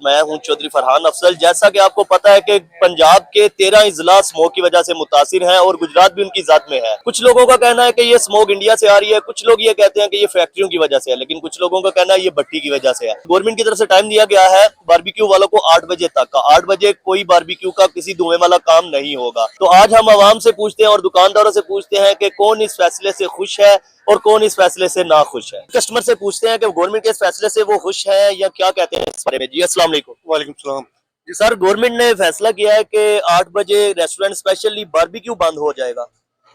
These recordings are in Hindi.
मैं हूं चौधरी फरहान अफजल। जैसा कि आपको पता है कि पंजाब के 13 अजला स्मोक की वजह से मुतासिर हैं और गुजरात भी उनकी जात में है। कुछ लोगों का कहना है कि ये स्मोक इंडिया से आ रही है, कुछ लोग ये कहते हैं कि ये फैक्ट्रियों की वजह से है, लेकिन कुछ लोगों का कहना है ये भट्टी की वजह से है। गवर्नमेंट की तरफ से टाइम दिया गया है बारबेक्यू वालों को 8 बजे तक का। 8 बजे कोई बारबेक्यू का किसी धुएं वाला काम नहीं होगा। तो आज हम आवाम से पूछते हैं और दुकानदारों से पूछते हैं कि कौन इस फैसले से खुश है और कौन इस फैसले से ना खुश है। कस्टमर से पूछते हैं कि गवर्नमेंट के इस फैसले से वो खुश है या क्या कहते हैं इस बारे में। जी अस्सलाम वालेकुम। वालेकुम सलाम। जी सर, गवर्नमेंट ने फैसला किया है कि 8 बजे रेस्टोरेंट स्पेशली बारबेक्यू बंद हो जाएगा,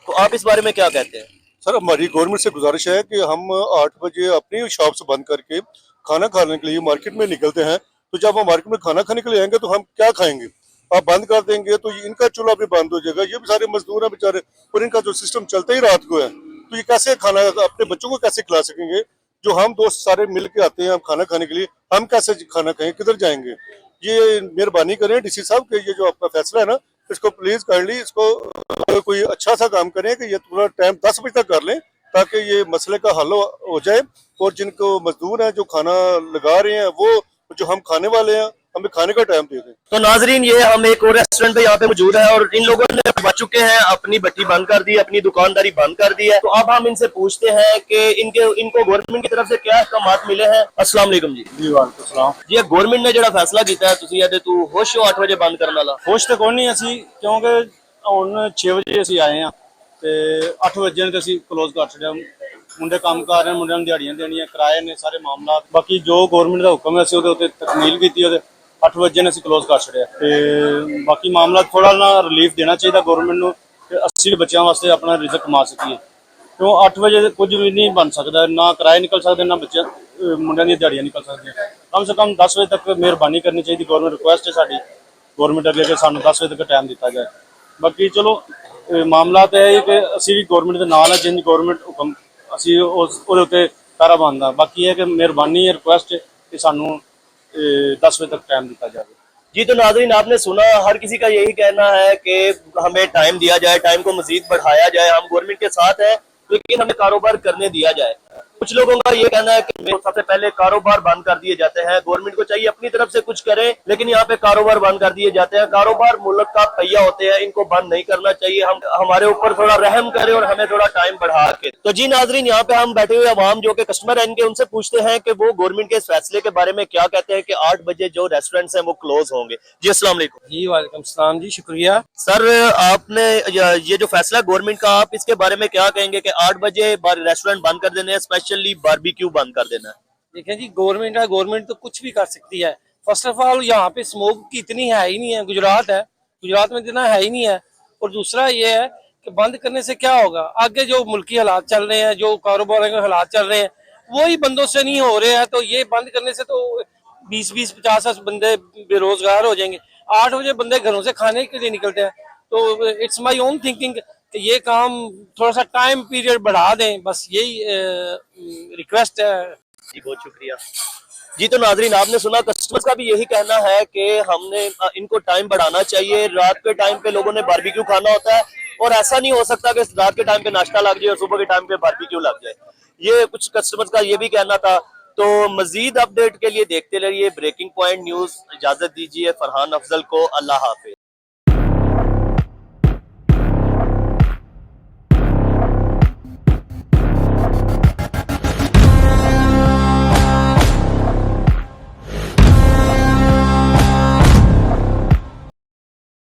तो आप इस बारे में क्या कहते हैं? सर, हमारी गवर्नमेंट से गुजारिश है कि हम 8 बजे अपनी शॉप्स बंद करके खाना खाने के लिए मार्केट में निकलते हैं। तो जब हम मार्केट में खाना खाने के लिए आएंगे तो हम क्या खाएंगे? आप बंद कर देंगे तो इनका चूल्हा भी बंद हो जाएगा। ये भी सारे मजदूर हैं बेचारे और इनका जो सिस्टम चलता ही रात को है, तो ये कैसे खाना अपने बच्चों को कैसे खिला सकेंगे? जो हम दोस्त सारे मिल के आते हैं हम खाना खाने के लिए, हम कैसे खाना खाएंगे, किधर जाएंगे? ये मेहरबानी करें डीसी साहब के ये जो आपका फैसला है ना, इसको प्लीज काइंडली इसको कोई अच्छा सा काम करें कि ये पूरा टाइम 10 बजे तक कर लें ताकि ये मसले का हल हो जाए। और जिनको मजदूर हैं जो खाना लगा रहे हैं, वो जो हम खाने वाले हैं, हमें खाने का टाइम दे दें। तो नाजरीन, ये हम एक और रेस्टोरेंट पे यहाँ पे मौजूद है और इन लोगों ने बच चुके हैं, अपनी भट्टी बंद कर दी, अपनी दुकानदारी बंद कर दी है। तो अब हम इनसे पूछते हैं कि इनको गवर्नमेंट की तरफ से क्या अहकाम मिले हैं। अस्सलाम वालेकुम जी। जी वालेकुम सलाम। जी, गवर्नमेंट ने जो फैसला किया है, ਤੁਸੀਂ ਇਹਦੇ ਤੂੰ ਹੋਸ਼ ਹੋ 8 ਵਜੇ ਬੰਦ ਕਰਨ ਵਾਲਾ? खुश तो कोई नहीं असी, क्योंकि ਹੁਣ 6 ਵਜੇ ਅਸੀਂ ਆਏ ਆ ਤੇ 8 ਵਜੇ ਤੇ ਅਸੀਂ ਕਲੋਜ਼ ਕਰ ਛੱਡਿਆ। ਮੁੰਡੇ ਕੰਮ ਕਰ ਰਹੇ, ਮੁੰਡਿਆਂ ਨੂੰ ਦਿਹਾੜੀਆਂ ਦੇਣੀਆਂ, ਕਿਰਾਏ ਨੇ, ਸਾਰੇ ਮਾਮਲਾ। ਬਾਕੀ ਜੋ ਗਵਰਨਮੈਂਟ ਦਾ ਹੁਕਮ ਹੈ ਅਸੀਂ ਉਹਦੇ ਉੱਤੇ ਤਕਮੀਲ ਕੀਤੀ। ਉਹਦੇ 8 ਵਜੇ ਨੇ ਅਸੀਂ ਕਲੋਜ਼ ਕਰ ਛੱਡਿਆ ਤੇ ਬਾਕੀ ਮਾਮਲਾ ਥੋੜਾ ਨਾ ਰਿਲੀਫ ਦੇਣਾ ਚਾਹੀਦਾ ਗਵਰਨਮੈਂਟ ਨੂੰ ਕਿ ਅਸੀਂ ਬੱਚਿਆਂ ਵਾਸਤੇ ਆਪਣਾ ਰਿਜ਼ਕ ਕਮਾ ਸਕੀਏ। ਕਿਉਂ 8 ਵਜੇ ਕੁਝ ਵੀ ਨਹੀਂ ਬਣ ਸਕਦਾ, ਨਾ ਕਿਰਾਏ ਨਿਕਲ ਸਕਦੇ, ਨਾ ਬੱਚਿਆਂ ਮੁੰਡਿਆਂ ਦੀਆਂ ਦਿਹਾੜੀਆਂ ਨਿਕਲ ਸਕਦੀਆਂ। ਕਮ ਸੇ ਕਮ 10 ਵਜੇ ਤੱਕ ਮਿਹਰਬਾਨੀ ਕਰਨੀ ਚਾਹੀਦੀ। ਗਵਰਨਮੈਂਟ ਰਿਕੁਐਸਟ ਹੈ ਸਾਡੀ ਗਵਰਨਮੈਂਟ ਅੱਗੇ ਕਿ ਸਾਨੂੰ 10 ਵਜੇ ਤੱਕ ਟਾਈਮ ਦਿੱਤਾ ਜਾਏ। ਬਾਕੀ ਚਲੋ ਮਾਮਲਾ ਤਾਂ ਇਹ ਹੈ ਕਿ ਅਸੀਂ ਵੀ ਗਵਰਨਮੈਂਟ ਦੇ ਨਾਲ ਹੈ, ਜਿੰਨੀ ਗਵਰਨਮੈਂਟ ਹੁਕਮ ਅਸੀਂ ਉਹਦੇ ਉੱਤੇ ਕਾਰਾ ਬਣਦਾ। ਬਾਕੀ ਇਹ ਕਿ ਮਿਹਰਬਾਨੀ ਹੈ, ਰਿਕੁਐਸਟ ਕਿ ਸਾਨੂੰ 10 बजे तक टाइम दिया जाए। जी, तो नाज़रीन आपने सुना, हर किसी का यही कहना है कि हमें टाइम दिया जाए, टाइम को मजीद बढ़ाया जाए। हम गवर्नमेंट के साथ हैं लेकिन हमें कारोबार करने दिया जाए। कुछ लोगों का ये कहना है कि सबसे पहले कारोबार बंद कर दिए जाते हैं। गवर्नमेंट को चाहिए अपनी तरफ से कुछ करे, लेकिन यहाँ पे कारोबार बंद कर दिए जाते हैं। कारोबार मुल्क का पहिया होते हैं, इनको बंद नहीं करना चाहिए। हम हमारे ऊपर थोड़ा रहम करें और हमें थोड़ा टाइम बढ़ा के। तो जी नाजरीन, यहाँ पे हम बैठे हुए अवाम जो के कस्टमर है, इनके उनसे पूछते हैं कि वो गवर्नमेंट के इस फैसले के बारे में क्या कहते हैं कि 8 बजे जो रेस्टोरेंट्स हैं वो क्लोज होंगे। जी अस्सलाम वालेकुम। जी वालेकुम सलाम जी, शुक्रिया। सर, आपने ये जो फैसला गवर्नमेंट का, आप इसके बारे में क्या कहेंगे कि 8 बजे रेस्टोरेंट बंद कर देने हैं, स्पेशली बारबेक्यू बंद कर देना है? देखें जी, गवर्नमेंट है, गवर्नमेंट तो कुछ भी कर सकती है। फर्स्ट ऑफ ऑल यहाँ पे स्मोक की इतनी है ही नहीं है। गुजरात है, गुजरात में इतना है ही नहीं है। और दूसरा ये है कि बंद करने से क्या होगा, आगे जो मुल्की हालात चल रहे हैं, जो कारोबार के हालात चल रहे हैं, वही बंदों से नहीं हो रहे हैं। तो ये बंद करने से तो 20-20, 50 बंदे बेरोजगार हो जाएंगे। 8 बजे बंदे घरों से खाने के लिए निकलते हैं। तो इट्स माई ओन थिंकिंग कि ये काम थोड़ा सा टाइम पीरियड बढ़ा दें, बस यही रिक्वेस्ट है। जी बहुत शुक्रिया। जी, तो नाजरीन आपने सुना, कस्टमर्स का भी यही कहना है कि हमने इनको टाइम बढ़ाना चाहिए। रात के टाइम पे लोगों ने बारबेक्यू खाना होता है और ऐसा नहीं हो सकता कि रात के टाइम पे नाश्ता लग जाए और सुबह के टाइम पे बारबेक्यू लग जाए। ये कुछ कस्टमर्स का ये भी कहना था। तो मजीद अपडेट के लिए देखते रहिए ब्रेकिंग पॉइंट न्यूज। इजाजत दीजिए फरहान अफजल को। अल्लाह हाफिज।